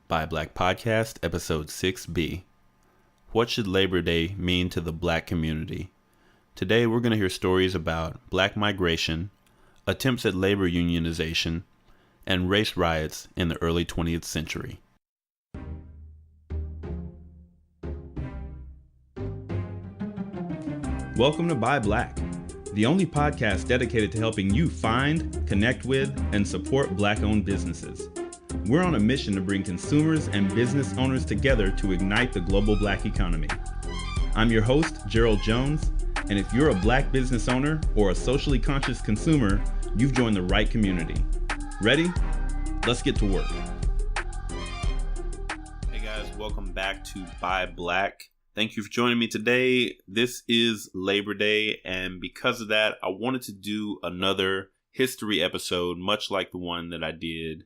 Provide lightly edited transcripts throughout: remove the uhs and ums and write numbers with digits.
Buy Black Podcast, Episode 6B. What should Labor Day mean to the Black community? Today we're going to hear stories about Black migration, attempts at labor unionization, and race riots in the early 20th century. Welcome to Buy Black, the only podcast dedicated to helping you find, connect with, and support Black-owned businesses. We're on a mission to bring consumers and business owners together to ignite the global Black economy. I'm your host, Gerald Jones, and if you're a Black business owner or a socially conscious consumer, you've joined the right community. Ready? Let's get to work. Hey guys, welcome back to Buy Black. Thank you for joining me today. This is Labor Day, and because of that, I wanted to do another history episode, much like the one that I did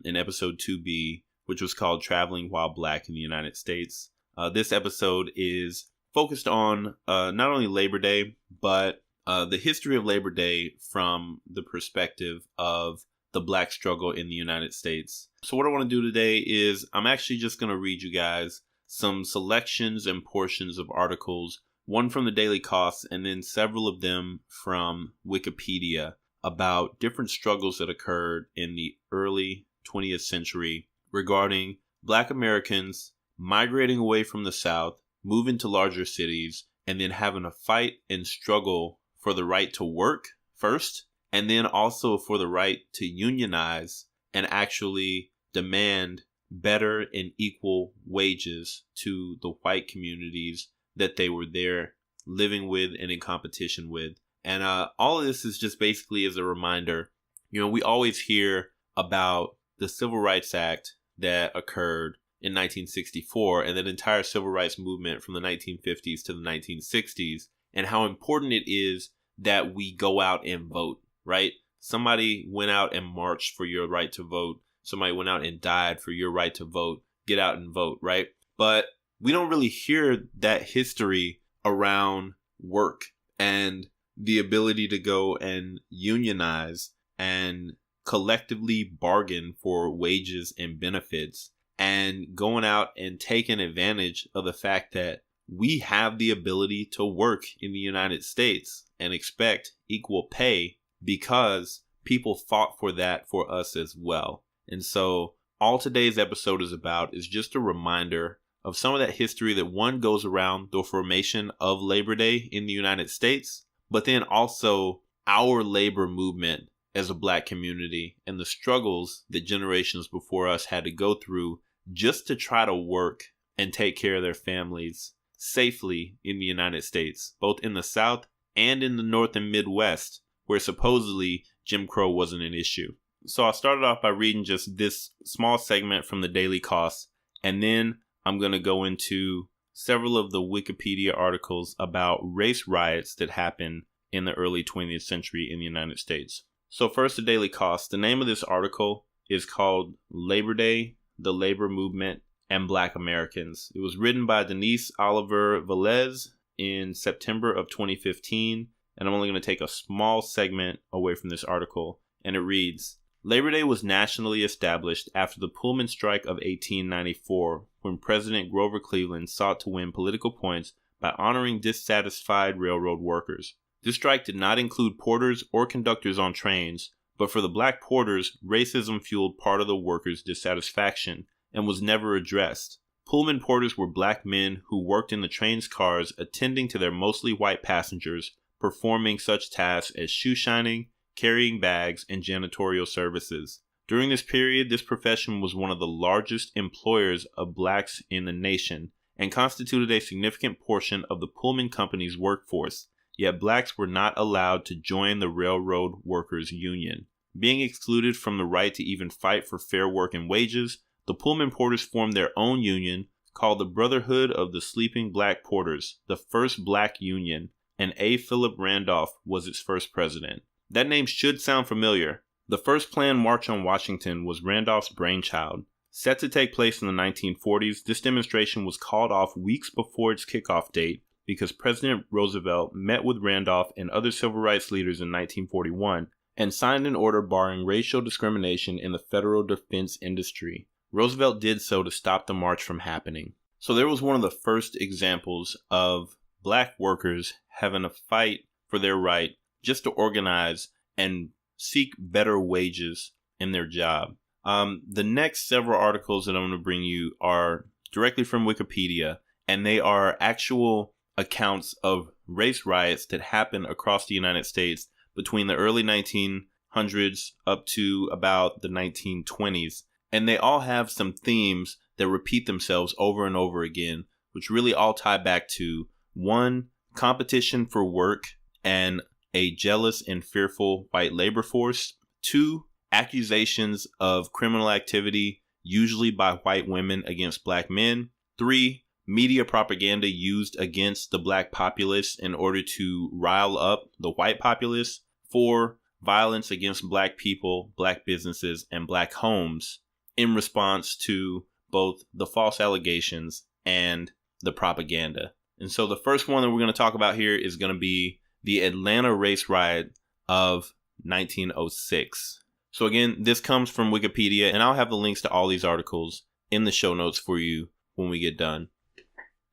in episode 2B, which was called Traveling While Black in the United States. This episode is focused on not only Labor Day, but the history of Labor Day from the perspective of the Black struggle in the United States. So what I want to do today is I'm actually just going to read you guys some selections and portions of articles, one from the Daily Kos and then several of them from Wikipedia, about different struggles that occurred in the early 20th century regarding Black Americans migrating away from the South, moving to larger cities, and then having to fight and struggle for the right to work first, and then also for the right to unionize and actually demand better and equal wages to the white communities that they were there living with and in competition with. And all of this is just basically as a reminder, we always hear about the Civil Rights Act that occurred in 1964 and that entire civil rights movement from the 1950s to the 1960s, and how important it is that we go out and vote, right? Somebody went out and marched for your right to vote. Somebody went out and died for your right to vote. Get out and vote, right? But we don't really hear that history around work and the ability to go and unionize and collectively bargain for wages and benefits, and going out and taking advantage of the fact that we have the ability to work in the United States and expect equal pay because people fought for that for us as well. And so all today's episode is about is just a reminder of some of that history that one goes around the formation of Labor Day in the United States, but then also our labor movement as a Black community and the struggles that generations before us had to go through just to try to work and take care of their families safely in the United States, both in the South and in the North and Midwest, where supposedly Jim Crow wasn't an issue. So I started off by reading just this small segment from the Daily Kos, and then I'm going to go into several of the Wikipedia articles about race riots that happened in the early 20th century in the United States. So first, the Daily Kos. The name of this article is called Labor Day, the Labor Movement, and Black Americans. It was written by Denise Oliver Velez in September of 2015, and I'm only going to take a small segment away from this article, and it reads, Labor Day was nationally established after the Pullman strike of 1894, when President Grover Cleveland sought to win political points by honoring dissatisfied railroad workers. This strike did not include porters or conductors on trains, but for the Black porters, racism fueled part of the workers' dissatisfaction and was never addressed. Pullman porters were Black men who worked in the train's cars, attending to their mostly white passengers, performing such tasks as shoe shining, carrying bags, and janitorial services. During this period, this profession was one of the largest employers of Blacks in the nation and constituted a significant portion of the Pullman Company's workforce, yet Blacks were not allowed to join the Railroad Workers Union. Being excluded from the right to even fight for fair work and wages, the Pullman porters formed their own union called the Brotherhood of the Sleeping Black Porters, the first Black union, and A. Philip Randolph was its first president. That name should sound familiar. The first planned march on Washington was Randolph's brainchild. Set to take place in the 1940s, this demonstration was called off weeks before its kickoff date because President Roosevelt met with Randolph and other civil rights leaders in 1941 and signed an order barring racial discrimination in the federal defense industry. Roosevelt did so to stop the march from happening. So there was one of the first examples of black workers having a fight for their right just to organize and seek better wages in their job. The next several articles that I'm going to bring you are directly from Wikipedia, and they are actual accounts of race riots that happened across the United States between the early 1900s up to about the 1920s. And they all have some themes that repeat themselves over and over again, which really all tie back to, one, competition for work and a jealous and fearful white labor force. Two, accusations of criminal activity, usually by white women against black men. Three, media propaganda used against the black populace in order to rile up the white populace. Four, violence against black people, black businesses, and black homes in response to both the false allegations and the propaganda. And so the first one that we're going to talk about here is going to be the Atlanta race riot of 1906. So again, this comes from Wikipedia, and I'll have the links to all these articles in the show notes for you when we get done.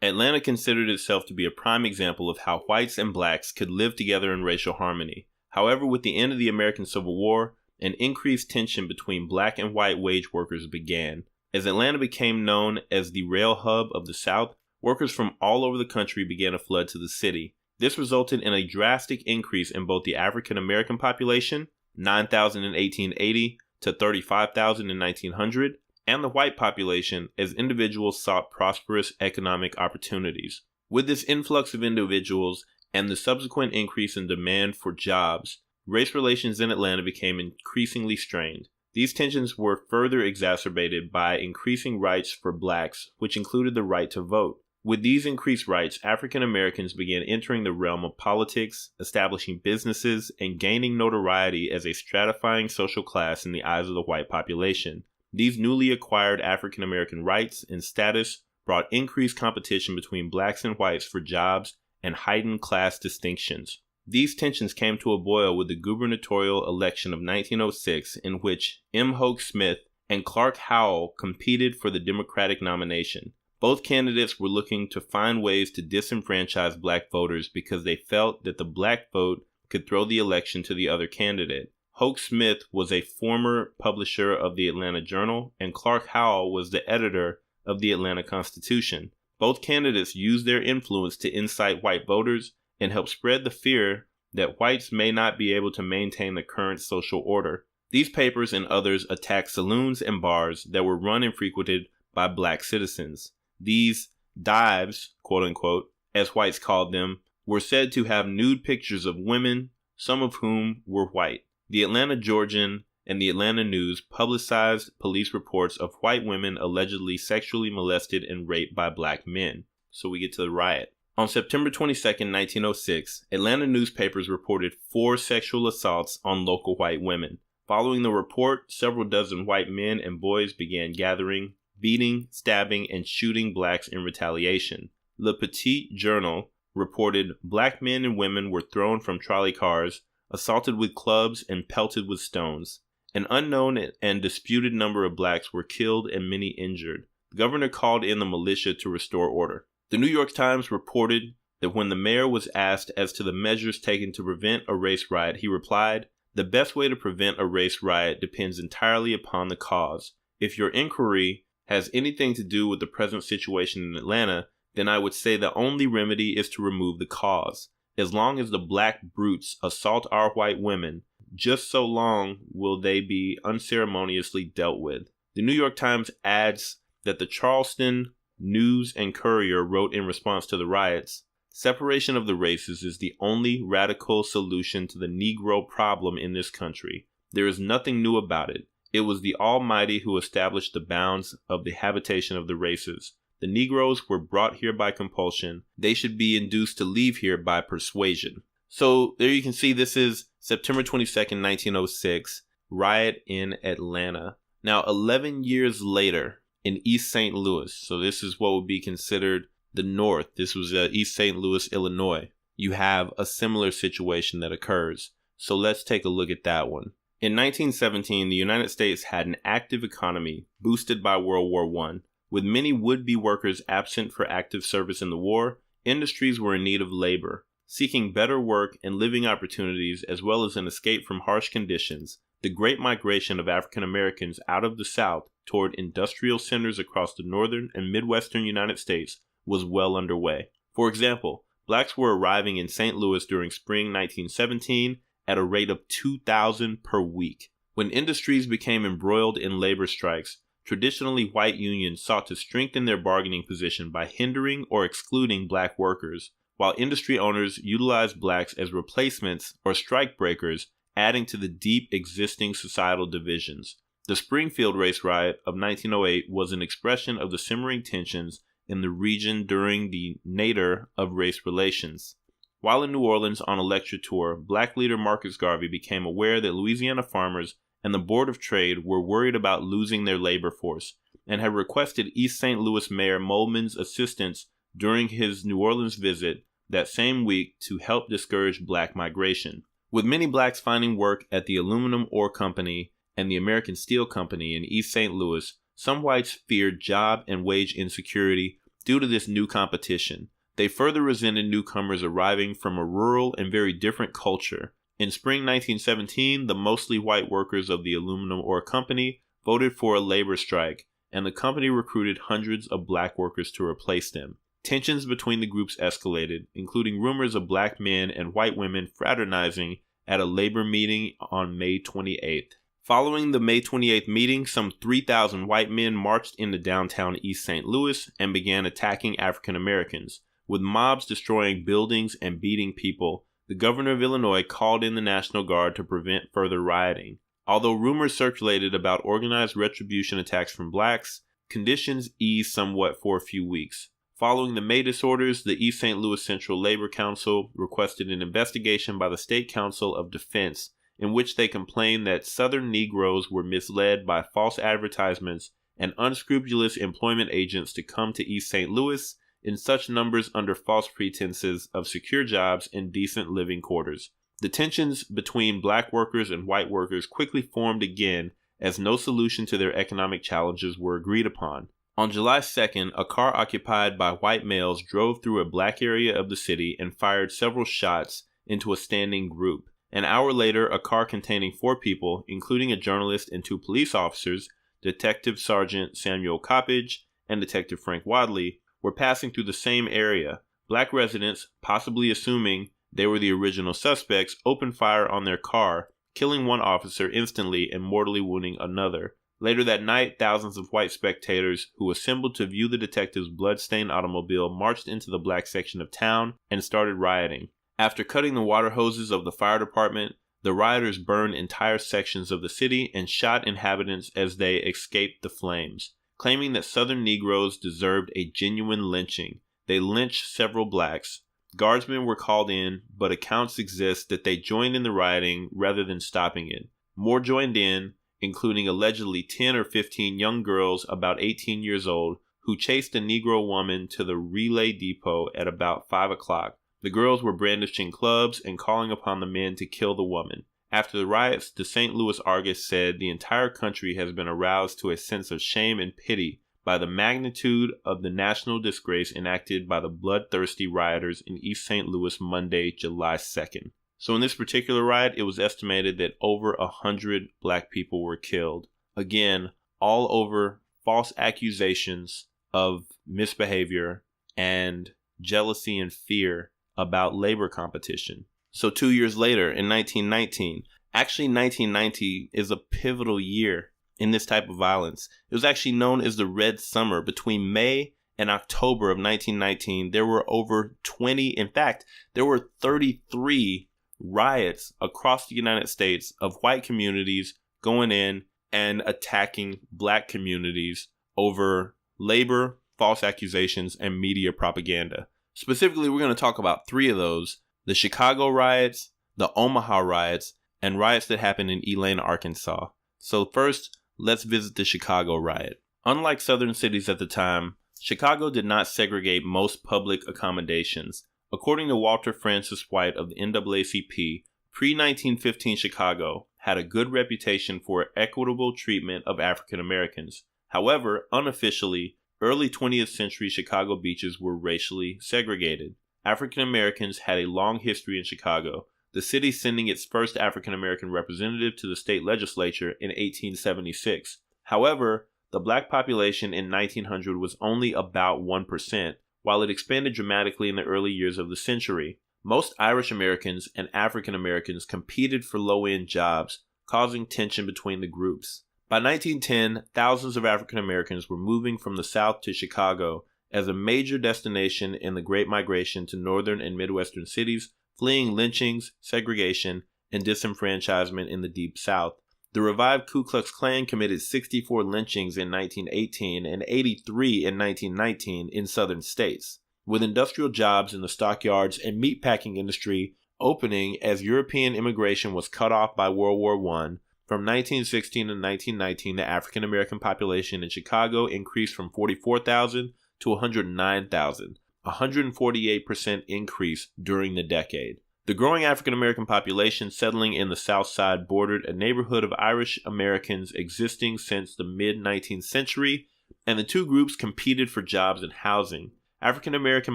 Atlanta considered itself to be a prime example of how whites and blacks could live together in racial harmony. However, with the end of the American Civil War, an increased tension between black and white wage workers began. As Atlanta became known as the rail hub of the South, workers from all over the country began to flood to the city. This resulted in a drastic increase in both the African American population, 9,000 in 1880 to 35,000 in 1900, and the white population as individuals sought prosperous economic opportunities. With this influx of individuals and the subsequent increase in demand for jobs, race relations in Atlanta became increasingly strained. These tensions were further exacerbated by increasing rights for blacks, which included the right to vote. With these increased rights, African Americans began entering the realm of politics, establishing businesses, and gaining notoriety as a stratifying social class in the eyes of the white population. These newly acquired African American rights and status brought increased competition between blacks and whites for jobs and heightened class distinctions. These tensions came to a boil with the Gubernatorial Election of 1906, in which M. Hoke Smith and Clark Howell competed for the Democratic nomination. Both candidates were looking to find ways to disenfranchise black voters because they felt that the black vote could throw the election to the other candidate. Hoke Smith was a former publisher of the Atlanta Journal, and Clark Howell was the editor of the Atlanta Constitution. Both candidates used their influence to incite white voters and help spread the fear that whites may not be able to maintain the current social order. These papers and others attacked saloons and bars that were run and frequented by black citizens. These dives, quote unquote, as whites called them, were said to have nude pictures of women, some of whom were white. The Atlanta Georgian and the Atlanta News publicized police reports of white women allegedly sexually molested and raped by black men. So we get to the riot. On September 22, 1906, Atlanta newspapers reported 4 sexual assaults on local white women. Following the report, several dozen white men and boys began gathering, beating, stabbing, and shooting blacks in retaliation. Le Petit Journal reported black men and women were thrown from trolley cars, assaulted with clubs, and pelted with stones. An unknown and disputed number of blacks were killed and many injured. The governor called in the militia to restore order. The New York Times reported that when the mayor was asked as to the measures taken to prevent a race riot, he replied, "The best way to prevent a race riot depends entirely upon the cause. If your inquiry has anything to do with the present situation in Atlanta, then I would say the only remedy is to remove the cause. As long as the black brutes assault our white women, just so long will they be unceremoniously dealt with." The New York Times adds that the Charleston News and Courier wrote in response to the riots, "Separation of the races is the only radical solution to the Negro problem in this country. There is nothing new about it. It was the Almighty who established the bounds of the habitation of the races. The Negroes were brought here by compulsion. They should be induced to leave here by persuasion." So there you can see this is September 22nd, 1906, riot in Atlanta. Now, 11 years later, in East St. Louis, so this is what would be considered the North. This was East St. Louis, Illinois. You have a similar situation that occurs. So let's take a look at that one. In 1917, the United States had an active economy boosted by World War I. With many would-be workers absent for active service in the war, industries were in need of labor. Seeking better work and living opportunities as well as an escape from harsh conditions, the great migration of African Americans out of the South toward industrial centers across the northern and midwestern United States was well underway. For example, blacks were arriving in St. Louis during spring 1917 at a rate of 2,000 per week. When industries became embroiled in labor strikes, traditionally white unions sought to strengthen their bargaining position by hindering or excluding black workers, while industry owners utilized blacks as replacements or strike breakers, adding to the deep existing societal divisions. The Springfield Race Riot of 1908 was an expression of the simmering tensions in the region during the nadir of race relations. While in New Orleans on a lecture tour, black leader Marcus Garvey became aware that Louisiana farmers and the Board of Trade were worried about losing their labor force and had requested East St. Louis Mayor Moldman's assistance during his New Orleans visit that same week to help discourage black migration. With many blacks finding work at the Aluminum Ore Company and the American Steel Company in East St. Louis, some whites feared job and wage insecurity due to this new competition. They further resented newcomers arriving from a rural and very different culture. In spring 1917, the mostly white workers of the Aluminum Ore Company voted for a labor strike, and the company recruited hundreds of black workers to replace them. Tensions between the groups escalated, including rumors of black men and white women fraternizing at a labor meeting on May 28th. Following the May 28th meeting, some 3,000 white men marched into downtown East St. Louis and began attacking African Americans. With mobs destroying buildings and beating people, the governor of Illinois called in the National Guard to prevent further rioting. Although rumors circulated about organized retribution attacks from blacks, conditions eased somewhat for a few weeks. Following the May disorders, the East St. Louis Central Labor Council requested an investigation by the State Council of Defense, in which they complained that Southern Negroes were misled by false advertisements and unscrupulous employment agents to come to East St. Louis in such numbers under false pretenses of secure jobs and decent living quarters. The tensions between black workers and white workers quickly formed again as no solution to their economic challenges were agreed upon. On July 2nd, a car occupied by white males drove through a black area of the city and fired several shots into a standing group. An hour later, a car containing 4 people, including a journalist and 2 police officers, Detective Sergeant Samuel Coppage and Detective Frank Wadley, were passing through the same area. Black residents, possibly assuming they were the original suspects, opened fire on their car, killing one officer instantly and mortally wounding another. Later that night, thousands of white spectators who assembled to view the detective's blood-stained automobile marched into the black section of town and started rioting. After cutting the water hoses of the fire department, the rioters burned entire sections of the city and shot inhabitants as they escaped the flames. Claiming that Southern Negroes deserved a genuine lynching, they lynched several blacks. Guardsmen were called in, but accounts exist that they joined in the rioting rather than stopping it. More joined in, including allegedly 10 or 15 young girls about 18 years old who chased a Negro woman to the relay depot at about 5 o'clock. The girls were brandishing clubs and calling upon the men to kill the woman. After the riots, the St. Louis Argus said the entire country has been aroused to a sense of shame and pity by the magnitude of the national disgrace enacted by the bloodthirsty rioters in East St. Louis Monday, July 2nd. So in this particular riot, it was estimated that over 100 black people were killed. Again, all over false accusations of misbehavior and jealousy and fear about labor competition. So 2 years later, in 1919, actually 1990 is a pivotal year in this type of violence. It was actually known as the Red Summer. Between May and October of 1919, there were over 20, in fact, there were 33 riots across the United States of white communities going in and attacking black communities over labor, false accusations, and media propaganda. Specifically, we're going to talk about 3 of those: the Chicago riots, the Omaha riots, and riots that happened in Elaine, Arkansas. So first, let's visit the Chicago riot. Unlike southern cities at the time, Chicago did not segregate most public accommodations. According to Walter Francis White of the NAACP, Pre-1915 Chicago had a good reputation for equitable treatment of African Americans. However, unofficially, early 20th century Chicago beaches were racially segregated. African Americans had a long history in Chicago, the city sending its first African American representative to the state legislature in 1876. However, the black population in 1900 was only about 1%, while it expanded dramatically in the early years of the century. Most Irish Americans and African Americans competed for low-end jobs, causing tension between the groups. By 1910, thousands of African Americans were moving from the South to Chicago as a major destination in the Great Migration to northern and midwestern cities, fleeing lynchings, segregation, and disenfranchisement in the Deep South. The revived Ku Klux Klan committed 64 lynchings in 1918 and 83 in 1919 in southern states, with industrial jobs in the stockyards and meatpacking industry opening as European immigration was cut off by World War I. From 1916 to 1919, the African American population in Chicago increased from 44,000 to 109,000, a 148% increase during the decade. The growing African American population settling in the South Side bordered a neighborhood of Irish Americans existing since the mid-19th century, and the two groups competed for jobs and housing. African American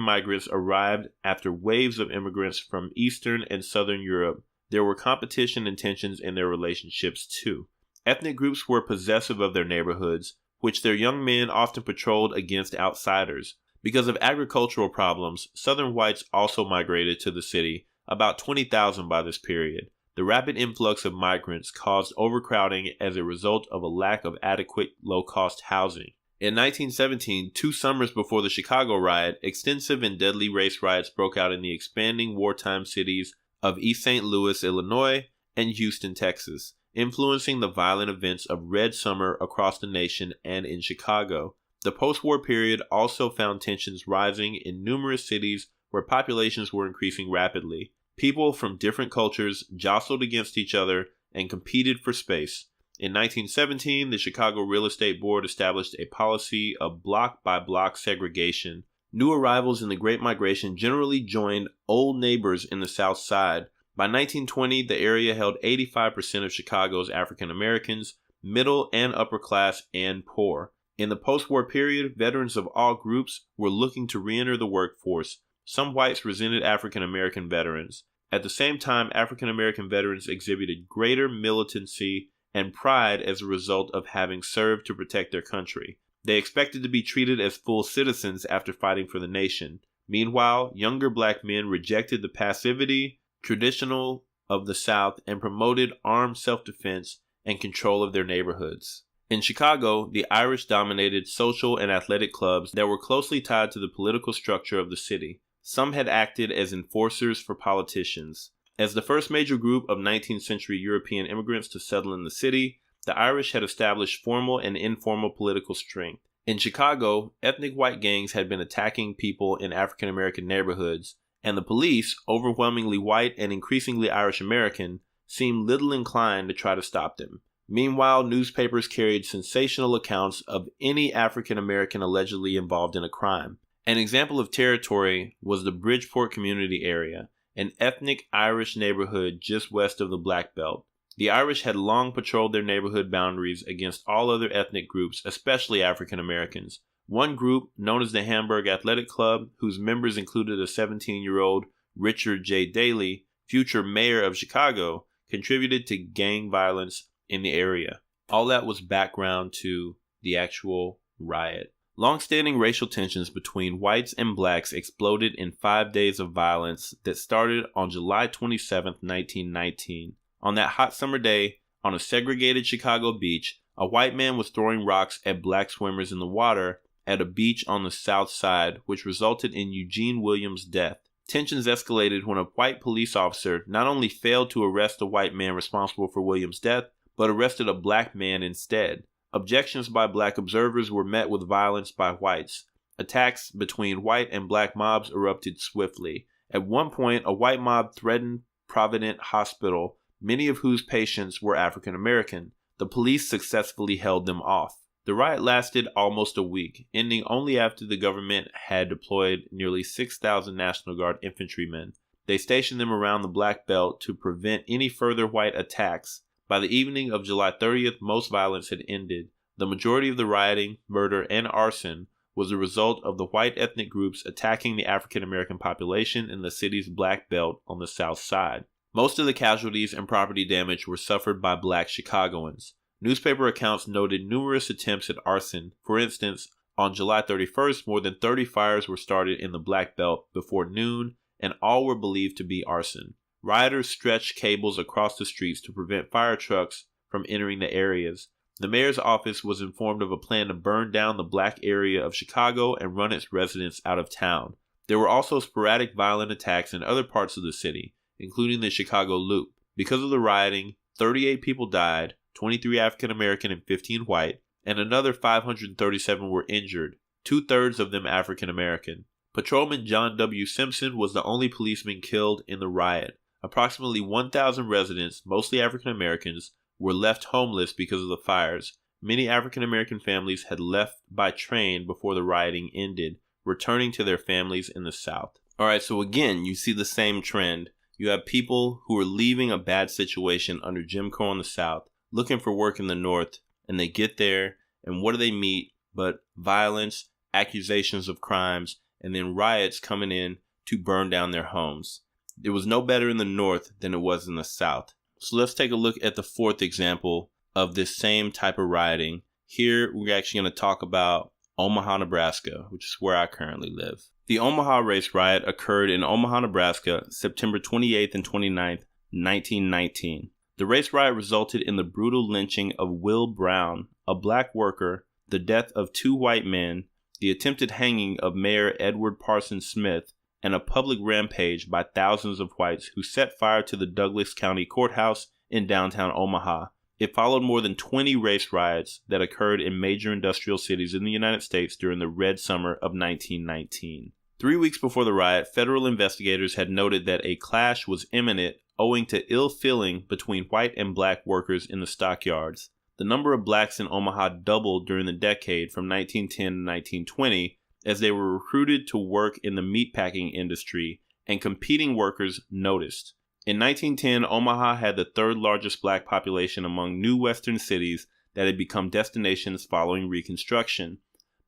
migrants arrived after waves of immigrants from Eastern and Southern Europe. There were competition and tensions in their relationships too. Ethnic groups were possessive of their neighborhoods, which their young men often patrolled against outsiders. Because of agricultural problems, Southern whites also migrated to the city, about 20,000 by this period. The rapid influx of migrants caused overcrowding as a result of a lack of adequate low-cost housing. In 1917, 2 summers before the Chicago riot, extensive and deadly race riots broke out in the expanding wartime cities of East St. Louis, Illinois, and Houston, Texas, influencing the violent events of Red Summer across the nation and in Chicago. The post-war period also found tensions rising in numerous cities where populations were increasing rapidly. People from different cultures jostled against each other and competed for space. In 1917, the Chicago Real Estate Board established a policy of block-by-block segregation. New arrivals in the Great Migration generally joined old neighbors in the South Side. By 1920, the area held 85% of Chicago's African Americans, middle and upper class and poor. In the post-war period, veterans of all groups were looking to re-enter the workforce. Some whites resented African American veterans. At the same time, African American veterans exhibited greater militancy and pride as a result of having served to protect their country. They expected to be treated as full citizens after fighting for the nation. Meanwhile, younger black men rejected the passivity traditional of the South and promoted armed self-defense and control of their neighborhoods. In Chicago, the Irish dominated social and athletic clubs that were closely tied to the political structure of the city. Some had acted as enforcers for politicians. As the first major group of 19th century European immigrants to settle in the city, the Irish had established formal and informal political strength. In Chicago, ethnic white gangs had been attacking people in African American neighborhoods, and the police, overwhelmingly white and increasingly Irish American, seemed little inclined to try to stop them. Meanwhile, newspapers carried sensational accounts of any African American allegedly involved in a crime. An example of territory was the Bridgeport community area, an ethnic Irish neighborhood just west of the Black Belt. The Irish had long patrolled their neighborhood boundaries against all other ethnic groups, especially African Americans. One group, known as the Hamburg Athletic Club, whose members included a 17-year-old Richard J. Daley, future mayor of Chicago, contributed to gang violence in the area. All that was background to the actual riot. Long-standing racial tensions between whites and blacks exploded in 5 days of violence that started on July 27, 1919. On that hot summer day, on a segregated Chicago beach, a white man was throwing rocks at black swimmers in the water at a beach on the South Side, which resulted in Eugene Williams' death. Tensions escalated when a white police officer not only failed to arrest the white man responsible for Williams' death, but arrested a black man instead. Objections by black observers were met with violence by whites. Attacks between white and black mobs erupted swiftly. At one point, a white mob threatened Providence Hospital, many of whose patients were African American. The police successfully held them off. The riot lasted almost a week, ending only after the government had deployed nearly 6,000 National Guard infantrymen. They stationed them around the Black Belt to prevent any further white attacks. By the evening of July 30th, most violence had ended. The majority of the rioting, murder, and arson was the result of the white ethnic groups attacking the African American population in the city's Black Belt on the south side. Most of the casualties and property damage were suffered by black Chicagoans. Newspaper accounts noted numerous attempts at arson. For instance, on July 31st, more than 30 fires were started in the Black Belt before noon, and all were believed to be arson. Rioters stretched cables across the streets to prevent fire trucks from entering the areas. The mayor's office was informed of a plan to burn down the black area of Chicago and run its residents out of town. There were also sporadic violent attacks in other parts of the city, including the Chicago Loop. Because of the rioting, 38 people died, 23 African American and 15 white, and another 537 were injured, 2/3 of them African American. Patrolman John W. Simpson was the only policeman killed in the riot. Approximately 1,000 residents, mostly African Americans, were left homeless because of the fires. Many African American families had left by train before the rioting ended, returning to their families in the South. Alright, so again, you see the same trend. You have people who are leaving a bad situation under Jim Crow in the South, looking for work in the North, and they get there, and what do they meet but violence, accusations of crimes, and then riots coming in to burn down their homes. It was no better in the North than it was in the South. So let's take a look at the fourth example of this same type of rioting. Here, we're actually going to talk about Omaha, Nebraska, which is where I currently live. The Omaha race riot occurred in Omaha, Nebraska, September 28th and 29th, 1919. The race riot resulted in the brutal lynching of Will Brown, a black worker, the death of 2 white men, the attempted hanging of Mayor Edward Parsons Smith, and a public rampage by thousands of whites who set fire to the Douglas County Courthouse in downtown Omaha. It followed more than 20 race riots that occurred in major industrial cities in the United States during the Red Summer of 1919. 3 weeks before the riot, federal investigators had noted that a clash was imminent owing to ill feeling between white and black workers in the stockyards. The number of blacks in Omaha doubled during the decade from 1910 to 1920 as they were recruited to work in the meatpacking industry, and competing workers noticed. In 1910, Omaha had the 3rd largest black population among new western cities that had become destinations following Reconstruction.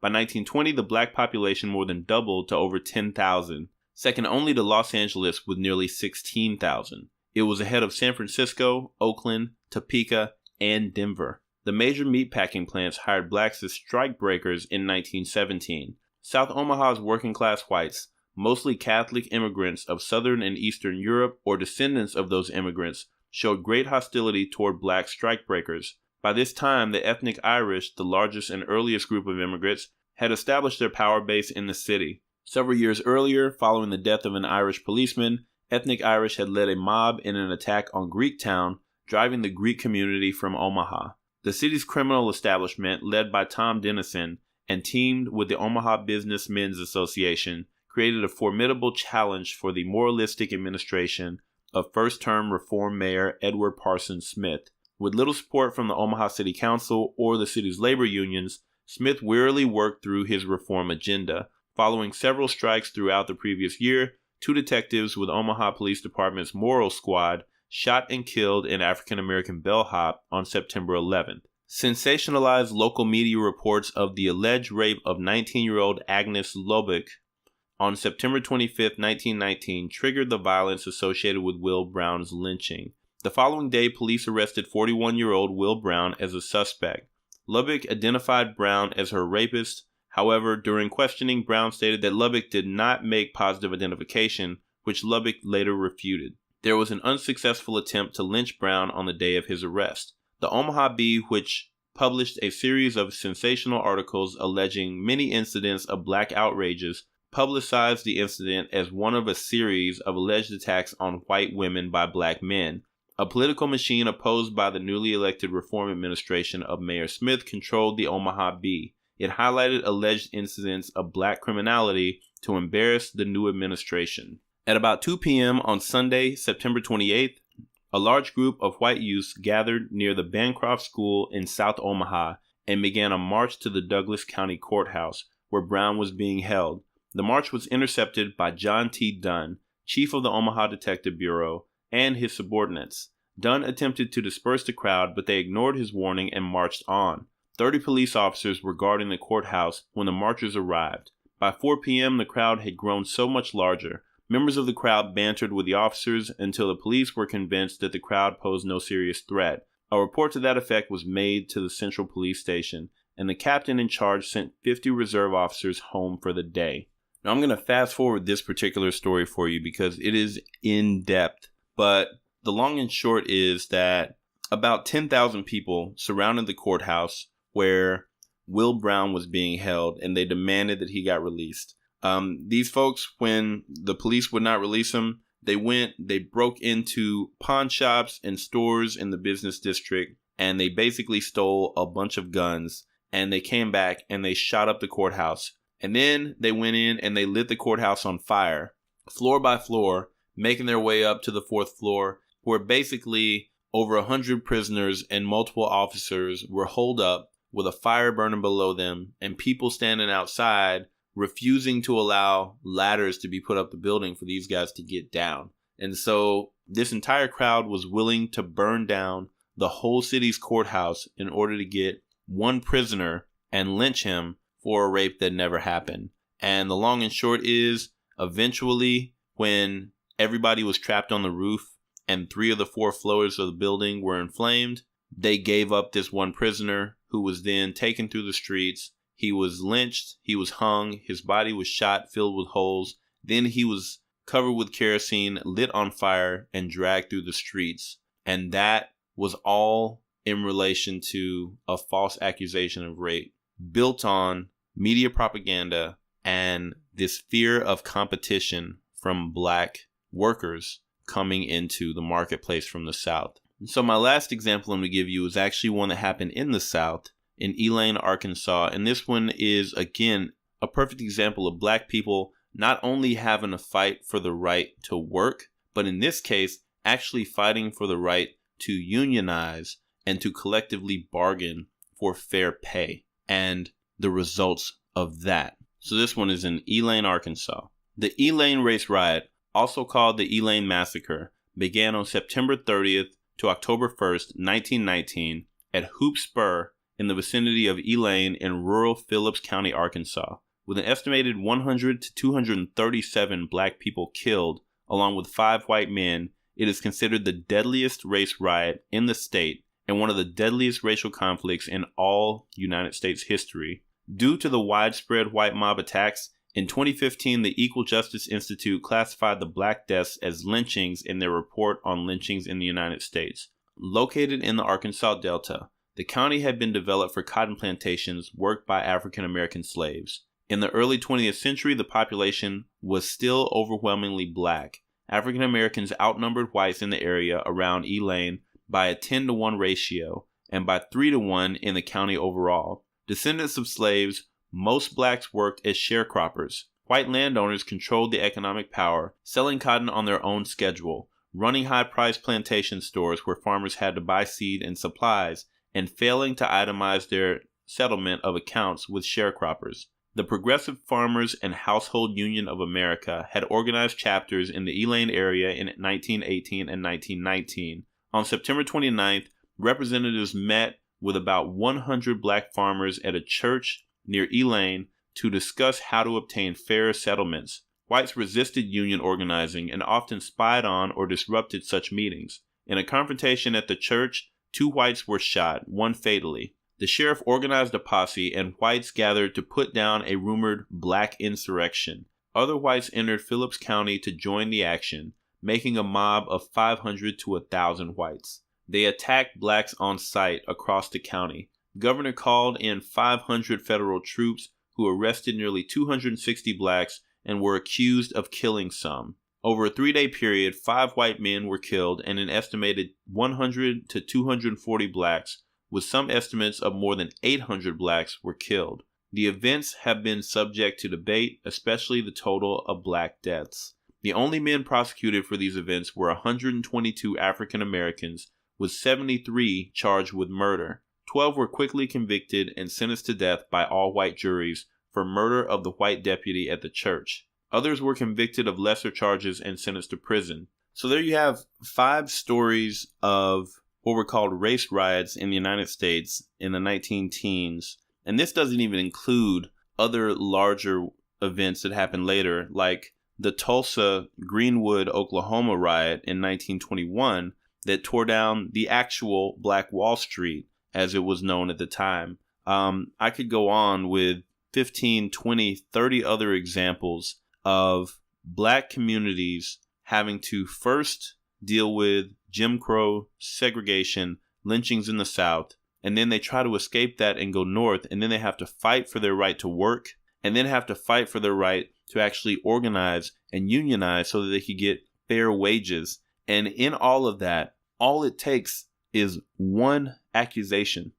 By 1920, the black population more than doubled to over 10,000, second only to Los Angeles with nearly 16,000. It was ahead of San Francisco, Oakland, Topeka, and Denver. The major meatpacking plants hired blacks as strike breakers in 1917. South Omaha's working-class whites, mostly Catholic immigrants of Southern and Eastern Europe or descendants of those immigrants, showed great hostility toward black strikebreakers. By this time, the ethnic Irish, the largest and earliest group of immigrants, had established their power base in the city. Several years earlier, following the death of an Irish policeman, ethnic Irish had led a mob in an attack on Greektown, driving the Greek community from Omaha. The city's criminal establishment, led by Tom Dennison, and teamed with the Omaha Business Men's Association, created a formidable challenge for the moralistic administration of first-term Reform Mayor Edward Parsons Smith. With little support from the Omaha City Council or the city's labor unions, Smith wearily worked through his reform agenda. Following several strikes throughout the previous year, 2 detectives with Omaha Police Department's Moral Squad shot and killed an African-American bellhop on September 11th. Sensationalized local media reports of the alleged rape of 19-year-old Agnes Lubbock on September 25, 1919, triggered the violence associated with Will Brown's lynching. The following day, police arrested 41-year-old Will Brown as a suspect. Lubbock identified Brown as her rapist. However, during questioning, Brown stated that Lubbock did not make positive identification, which Lubbock later refuted. There was an unsuccessful attempt to lynch Brown on the day of his arrest. The Omaha Bee, which published a series of sensational articles alleging many incidents of black outrages, publicized the incident as one of a series of alleged attacks on white women by black men. A political machine opposed by the newly elected reform administration of Mayor Smith controlled the Omaha Bee. It highlighted alleged incidents of black criminality to embarrass the new administration. At about 2 p.m. on Sunday, September 28th, a large group of white youths gathered near the Bancroft School in South Omaha and began a march to the Douglas County Courthouse, where Brown was being held. The march was intercepted by John T. Dunn, chief of the Omaha Detective Bureau, and his subordinates. Dunn attempted to disperse the crowd, but they ignored his warning and marched on. 30 police officers were guarding the courthouse when the marchers arrived. By 4 p.m., the crowd had grown so much larger. Members of the crowd bantered with the officers until the police were convinced that the crowd posed no serious threat. A report to that effect was made to the central police station, and the captain in charge sent 50 reserve officers home for the day. Now, I'm going to fast forward this particular story for you because it is in depth, but the long and short is that about 10,000 people surrounded the courthouse where Will Brown was being held, and they demanded that he got released. These folks, when the police would not release him, they broke into pawn shops and stores in the business district, and they basically stole a bunch of guns, and they came back and they shot up the courthouse. And then they went in and they lit the courthouse on fire, floor by floor, making their way up to the 4th floor, where basically over 100 prisoners and multiple officers were holed up with a fire burning below them and people standing outside refusing to allow ladders to be put up the building for these guys to get down. And so this entire crowd was willing to burn down the whole city's courthouse in order to get one prisoner and lynch him for a rape that never happened. And the long and short is, eventually, when everybody was trapped on the roof and 3 of the 4 floors of the building were inflamed, they gave up this one prisoner, who was then taken through the streets. He was lynched, he was hung, his body was shot, filled with holes. Then he was covered with kerosene, lit on fire, and dragged through the streets. And that was all in relation to a false accusation of rape, built on media propaganda and this fear of competition from Black workers coming into the marketplace from the South. So my last example I'm going to give you is actually one that happened in the South, in Elaine, Arkansas. And this one is, again, a perfect example of Black people not only having a fight for the right to work, but in this case, actually fighting for the right to unionize and to collectively bargain for fair pay and the results of that. So this one is in Elaine, Arkansas. The Elaine Race Riot, also called the Elaine Massacre, began on September 30th to October 1st, 1919 at Hoop Spur in the vicinity of Elaine in rural Phillips County, Arkansas. With an estimated 100 to 237 Black people killed, along with 5 white men, it is considered the deadliest race riot in the state and one of the deadliest racial conflicts in all United States history. Due to the widespread white mob attacks, in 2015, the Equal Justice Institute classified the Black deaths as lynchings in their report on lynchings in the United States. Located in the Arkansas Delta, the county had been developed for cotton plantations worked by African American slaves. In the early 20th century, the population was still overwhelmingly Black. African Americans outnumbered whites in the area around Elaine by a 10-to-1 ratio and by 3-to-1 in the county overall. Descendants of slaves, most Blacks worked as sharecroppers. White landowners controlled the economic power, selling cotton on their own schedule, running high-priced plantation stores where farmers had to buy seed and supplies, and failing to itemize their settlement of accounts with sharecroppers. The Progressive Farmers and Household Union of America had organized chapters in the Elaine area in 1918 and 1919. On September 29th, representatives met with about 100 Black farmers at a church near Elaine to discuss how to obtain fair settlements. Whites resisted union organizing and often spied on or disrupted such meetings. In a confrontation at the church, 2 whites were shot, one fatally. The sheriff organized a posse, and whites gathered to put down a rumored Black insurrection. Other whites entered Phillips County to join the action, making a mob of 500 to 1,000 whites. They attacked Blacks on sight across the county. The governor called in 500 federal troops who arrested nearly 260 Blacks and were accused of killing some. Over a 3-day period, 5 white men were killed and an estimated 100 to 240 Blacks, with some estimates of more than 800 Blacks, were killed. The events have been subject to debate, especially the total of Black deaths. The only men prosecuted for these events were 122 African Americans, with 73 charged with murder. 12 were quickly convicted and sentenced to death by all-white juries for murder of the white deputy at the church. Others were convicted of lesser charges and sentenced to prison. So there you have 5 stories of what were called race riots in the United States in the 19-teens. And this doesn't even include other larger events that happened later, like the Tulsa Greenwood, Oklahoma riot in 1921 that tore down the actual Black Wall Street, as it was known at the time. I could go on with 15, 20, 30 other examples of Black communities having to first deal with Jim Crow, segregation, lynchings in the South, and then they try to escape that and go north, and then they have to fight for their right to work, and then have to fight for their right to actually organize and unionize so that they could get fair wages. And in all of that, all it takes is one accusation,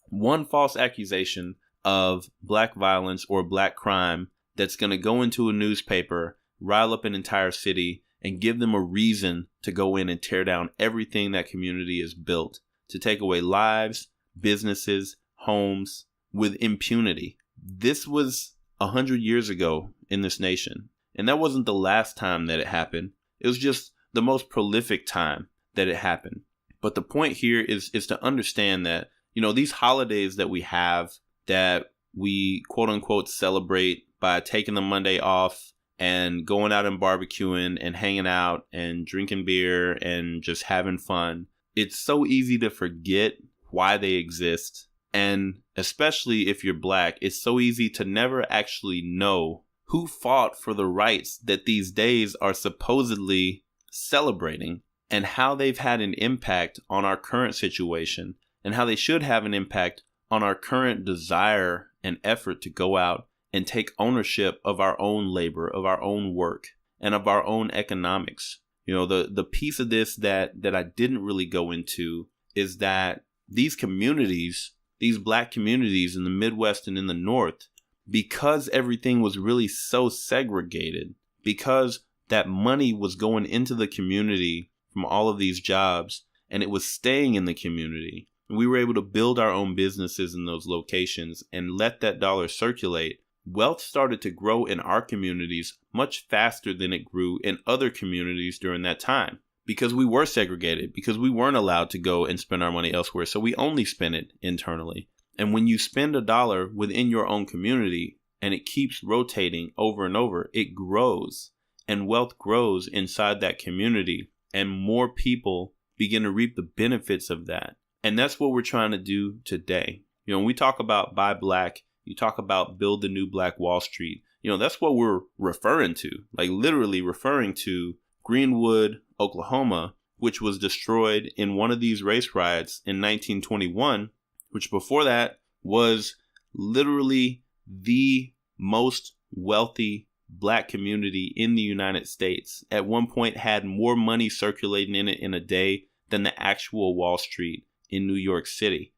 one false accusation of Black violence or Black crime that's going to go into a newspaper, rile up an entire city, and give them a reason to go in and tear down everything that community has built, to take away lives, businesses, homes with impunity. This was 100 years ago in this nation. And that wasn't the last time that it happened. It was just the most prolific time that it happened. But the point here is to understand that, these holidays that we have, that we quote unquote celebrate by taking the Monday off and going out and barbecuing and hanging out and drinking beer and just having fun. It's so easy to forget why they exist. And especially if you're Black, it's so easy to never actually know who fought for the rights that these days are supposedly celebrating, and how they've had an impact on our current situation, and how they should have an impact on our current desire and effort to go out and take ownership of our own labor, of our own work, and of our own economics. The piece of this that I didn't really go into is that these communities, these Black communities in the Midwest and in the North, because everything was really so segregated, because that money was going into the community from all of these jobs, and it was staying in the community, and we were able to build our own businesses in those locations and let that dollar circulate, wealth started to grow in our communities much faster than it grew in other communities during that time. Because we were segregated, because we weren't allowed to go and spend our money elsewhere, so we only spent it internally. And when you spend $1 within your own community and it keeps rotating over and over, it grows, and wealth grows inside that community, and more people begin to reap the benefits of that. And that's what we're trying to do today. When we talk about Buy Black, you talk about build the new Black Wall Street. That's what we're referring to, like literally referring to Greenwood, Oklahoma, which was destroyed in one of these race riots in 1921, which before that was literally the most wealthy Black community in the United States. At one point had more money circulating in it in a day than the actual Wall Street in New York City.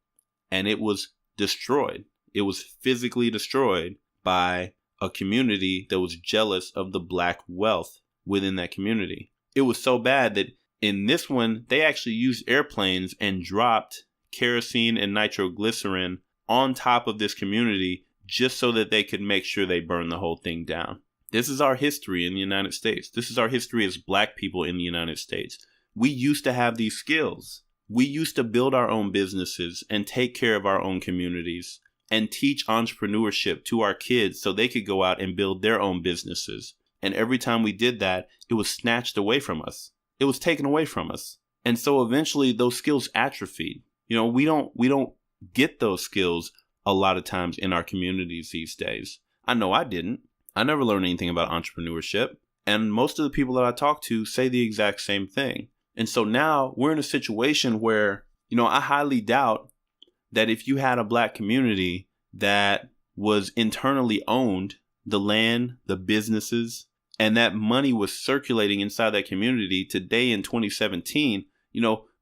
And it was destroyed. It was physically destroyed by a community that was jealous of the Black wealth within that community. It was so bad that in this one, they actually used airplanes and dropped kerosene and nitroglycerin on top of this community just so that they could make sure they burned the whole thing down. This is our history in the United States. This is our history as Black people in the United States. We used to have these skills. We used to build our own businesses and take care of our own communities and teach entrepreneurship to our kids so they could go out and build their own businesses. And every time we did that, it was snatched away from us. It was taken away from us. And so eventually those skills atrophied. We don't get those skills a lot of times in our communities these days. I know I didn't. I never learned anything about entrepreneurship. And most of the people that I talk to say the exact same thing. And so now we're in a situation where, I highly doubt that if you had a Black community that was internally owned, the land, the businesses, and that money was circulating inside that community today in 2017,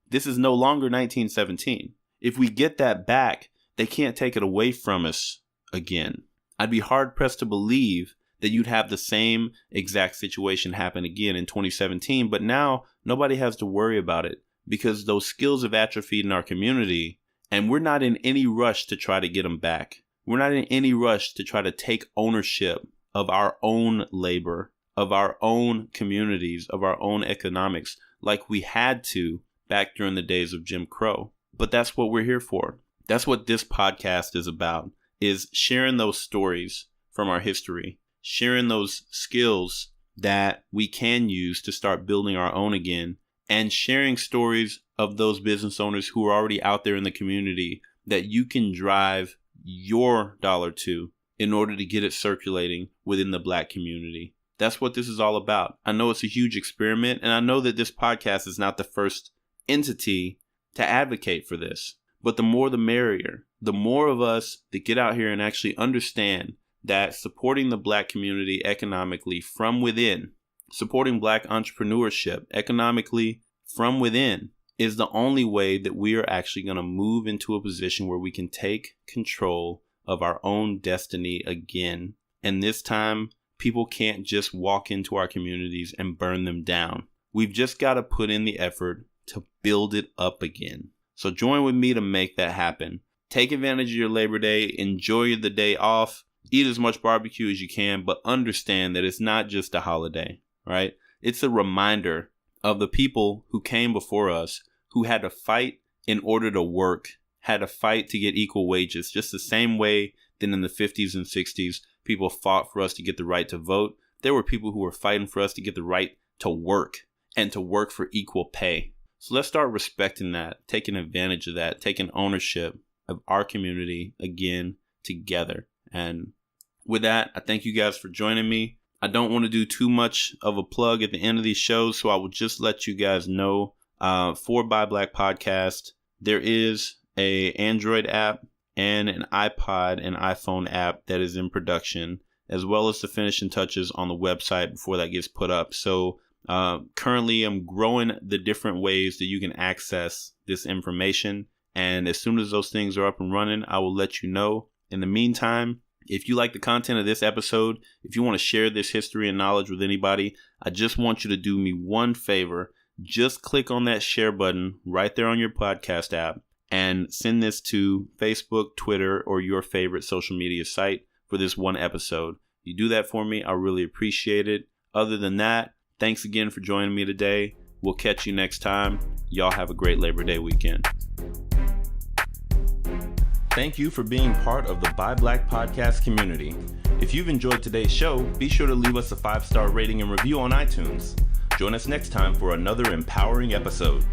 this is no longer 1917. If we get that back, they can't take it away from us again. I'd be hard pressed to believe that you'd have the same exact situation happen again in 2017. But now nobody has to worry about it because those skills have atrophied in our community, and we're not in any rush to try to get them back. We're not in any rush to try to take ownership of our own labor, of our own communities, of our own economics, like we had to back during the days of Jim Crow. But that's what we're here for. That's what this podcast is about, is sharing those stories from our history, sharing those skills that we can use to start building our own again, and sharing stories of those business owners who are already out there in the community that you can drive your dollar to in order to get it circulating within the Black community. That's what this is all about. I know it's a huge experiment, and I know that this podcast is not the first entity to advocate for this, but the more the merrier. The more of us that get out here and actually understand that supporting the Black community economically from within, supporting Black entrepreneurship economically from within, is the only way that we are actually going to move into a position where we can take control of our own destiny again. And this time, people can't just walk into our communities and burn them down. We've just got to put in the effort to build it up again. So join with me to make that happen. Take advantage of your Labor Day, enjoy the day off, eat as much barbecue as you can, but understand that it's not just a holiday, right? It's a reminder of the people who came before us, who had to fight in order to work, had to fight to get equal wages, just the same way that in the 50s and 60s, people fought for us to get the right to vote. There were people who were fighting for us to get the right to work and to work for equal pay. So let's start respecting that, taking advantage of that, taking ownership of our community again together. And with that, I thank you guys for joining me. I don't want to do too much of a plug at the end of these shows, so I will just let you guys know for Buy Black Podcast, there is a Android app and an iPod and iPhone app that is in production, as well as the finishing touches on the website before that gets put up. So currently I'm growing the different ways that you can access this information. And as soon as those things are up and running, I will let you know. In the meantime, if you like the content of this episode, if you want to share this history and knowledge with anybody, I just want you to do me one favor. Just click on that share button right there on your podcast app and send this to Facebook, Twitter, or your favorite social media site for this one episode. You do that for me, I really appreciate it. Other than that, thanks again for joining me today. We'll catch you next time. Y'all have a great Labor Day weekend. Thank you for being part of the Buy Black podcast community. If you've enjoyed today's show, be sure to leave us a 5-star rating and review on iTunes. Join us next time for another empowering episode.